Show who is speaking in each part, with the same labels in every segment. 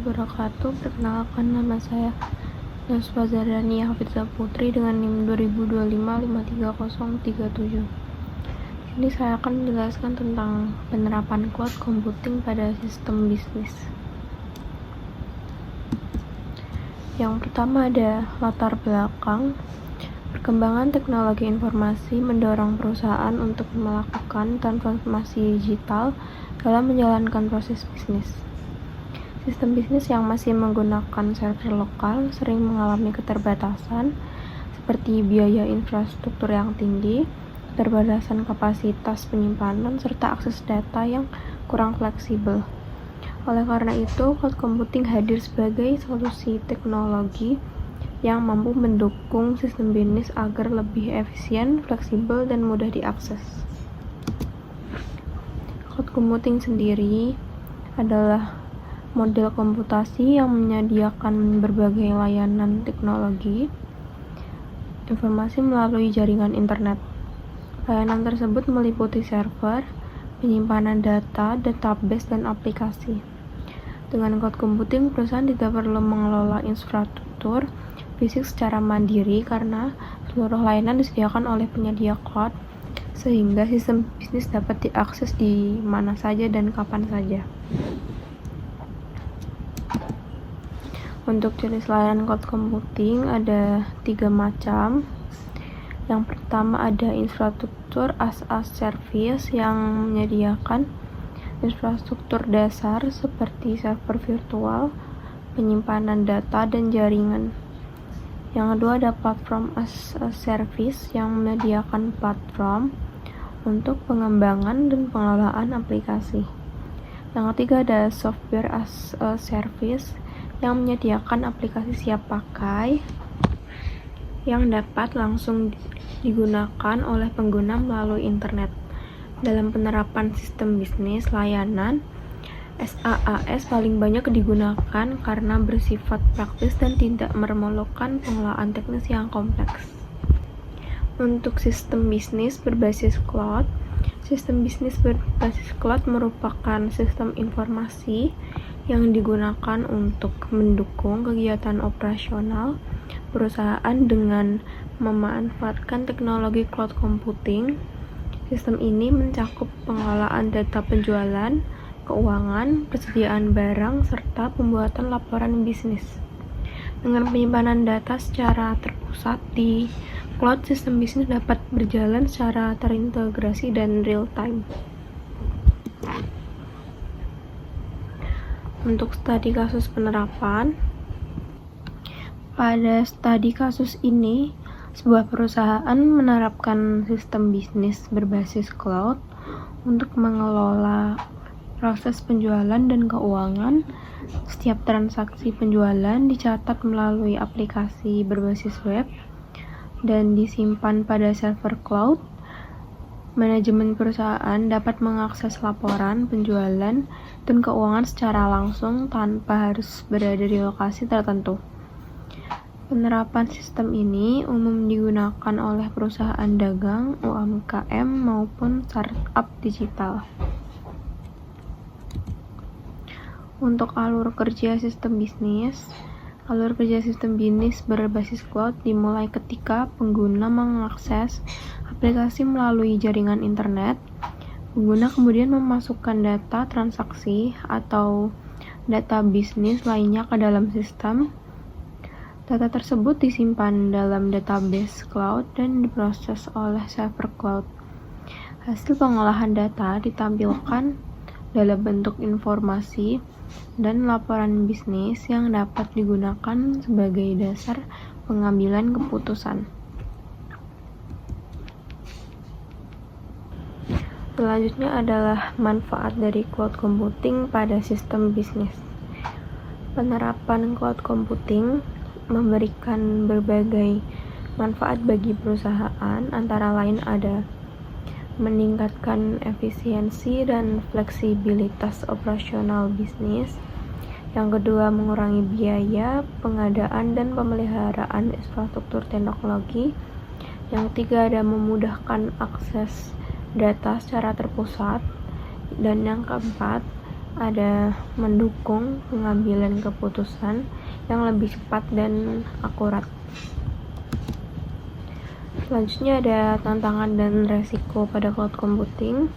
Speaker 1: wabarakatuh. Perkenalkan, nama saya Naswa Zardania Hafizah Putri dengan NIM 2025533037. Ini saya akan menjelaskan tentang penerapan cloud computing pada sistem bisnis. Yang pertama ada latar belakang. Perkembangan teknologi informasi mendorong perusahaan untuk melakukan transformasi digital dalam menjalankan proses bisnis. Sistem bisnis yang masih menggunakan server lokal sering mengalami keterbatasan seperti biaya infrastruktur yang tinggi, keterbatasan kapasitas penyimpanan, serta akses data yang kurang fleksibel. Oleh karena itu, cloud computing hadir sebagai solusi teknologi yang mampu mendukung sistem bisnis agar lebih efisien, fleksibel, dan mudah diakses. Cloud computing sendiri adalah model komputasi yang menyediakan berbagai layanan teknologi informasi melalui jaringan internet. Layanan tersebut meliputi server, penyimpanan data, database, dan aplikasi. Dengan cloud computing, perusahaan tidak perlu mengelola infrastruktur fisik secara mandiri karena seluruh layanan disediakan oleh penyedia cloud, sehingga sistem bisnis dapat diakses di mana saja dan kapan saja. Untuk jenis layanan cloud computing ada 3 macam. Yang pertama ada infrastruktur as a service yang menyediakan infrastruktur dasar seperti server virtual, penyimpanan data, dan jaringan. Yang kedua ada platform as a service yang menyediakan platform untuk pengembangan dan pengelolaan aplikasi. Yang ketiga ada software as a service yang menyediakan aplikasi siap pakai yang dapat langsung digunakan oleh pengguna melalui internet. Dalam penerapan sistem bisnis layanan, SaaS paling banyak digunakan karena bersifat praktis dan tidak memerlukan pengelolaan teknis yang kompleks. Untuk sistem bisnis berbasis cloud, sistem bisnis berbasis cloud merupakan sistem informasi yang digunakan untuk mendukung kegiatan operasional perusahaan dengan memanfaatkan teknologi cloud computing. Sistem ini mencakup pengelolaan data penjualan, keuangan, persediaan barang, serta pembuatan laporan bisnis. Dengan penyimpanan data secara terpusat di cloud, sistem bisnis dapat berjalan secara terintegrasi dan real time. Untuk studi kasus penerapan, pada studi kasus ini, sebuah perusahaan menerapkan sistem bisnis berbasis cloud untuk mengelola proses penjualan dan keuangan. Setiap transaksi penjualan dicatat melalui aplikasi berbasis web dan disimpan pada server cloud. Manajemen perusahaan dapat mengakses laporan penjualan dan keuangan secara langsung tanpa harus berada di lokasi tertentu. Penerapan sistem ini umum digunakan oleh perusahaan dagang, UMKM, maupun startup digital. Untuk alur kerja sistem bisnis, berbasis cloud dimulai ketika pengguna mengakses aplikasi melalui jaringan internet. Pengguna kemudian memasukkan data transaksi atau data bisnis lainnya ke dalam sistem. Data tersebut disimpan dalam database cloud dan diproses oleh server cloud. Hasil pengolahan data ditampilkan dalam bentuk informasi dan laporan bisnis yang dapat digunakan sebagai dasar pengambilan keputusan. Selanjutnya adalah manfaat dari cloud computing pada sistem bisnis. Penerapan cloud computing memberikan berbagai manfaat bagi perusahaan, antara lain ada meningkatkan efisiensi dan fleksibilitas operasional bisnis. Yang kedua, mengurangi biaya pengadaan dan pemeliharaan infrastruktur teknologi. Yang ketiga ada memudahkan akses data secara terpusat. Dan yang keempat, ada mendukung pengambilan keputusan yang lebih cepat dan akurat. Selanjutnya ada tantangan dan resiko pada cloud computing.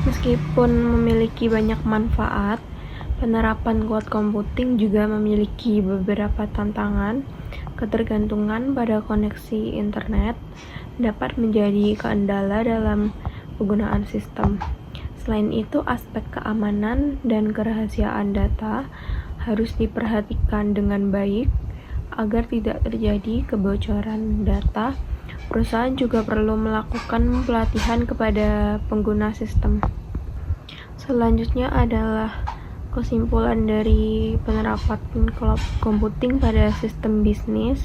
Speaker 1: Meskipun memiliki banyak manfaat, penerapan cloud computing juga memiliki beberapa tantangan. Ketergantungan pada koneksi internet dapat menjadi kendala dalam penggunaan sistem. Selain itu, aspek keamanan dan kerahasiaan data harus diperhatikan dengan baik agar tidak terjadi kebocoran data. Perusahaan juga perlu melakukan pelatihan kepada pengguna sistem. Selanjutnya adalah kesimpulan dari penerapan cloud computing pada sistem bisnis.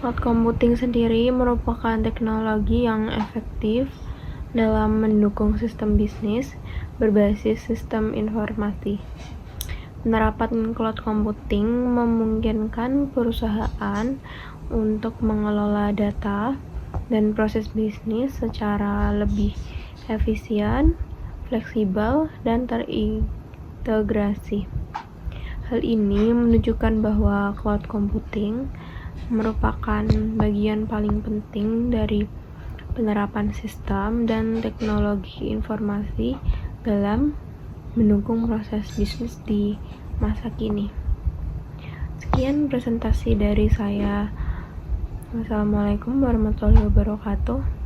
Speaker 1: Cloud computing sendiri merupakan teknologi yang efektif dalam mendukung sistem bisnis berbasis sistem informasi. Penerapan cloud computing memungkinkan perusahaan untuk mengelola data dan proses bisnis secara lebih efisien, fleksibel, dan terintegrasi. Hal ini menunjukkan bahwa cloud computing merupakan bagian paling penting dari penerapan sistem dan teknologi informasi dalam mendukung proses bisnis di masa kini. Sekian presentasi dari saya. Wassalamualaikum warahmatullahi wabarakatuh.